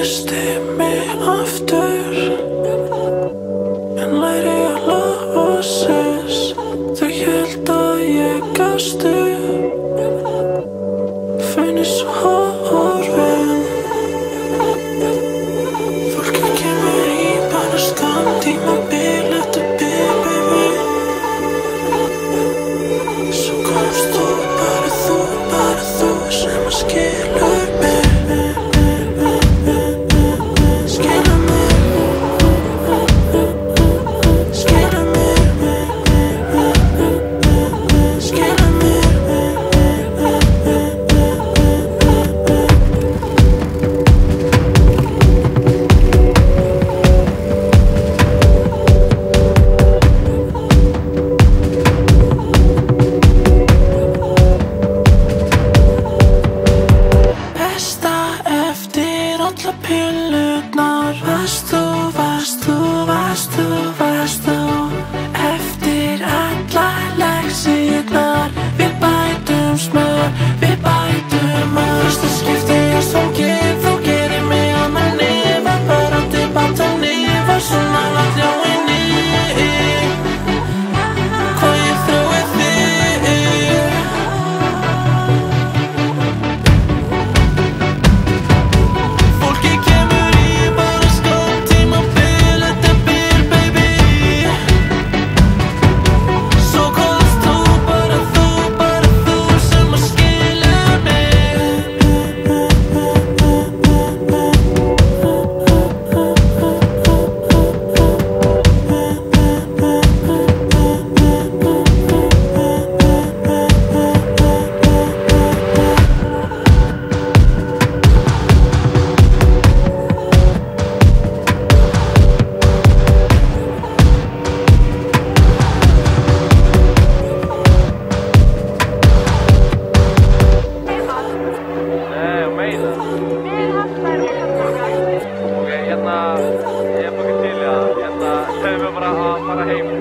Missti mig aftur en læri að losis. Þau held að ég gafst upp, finnst svo horfin. Fólki kemur í bara skammtímabil eftir bil, baby. Svo komst þú sem að skilur mig. Pillurnar, varst þú eftir allar lexíurnar. Við bætum smör, við bætum öst. Það skiptir ég svangir, þú gerir mig að með nefa. Börandi báta nefa, svona langt já inni. Hvað ég þrái þig. Fólki kemur í bara skammtímabil eftir bil, baby. Svo komst þú sem að skilur mig. Ok, hérna, ég er bara til í að segja mér bara að fara heim.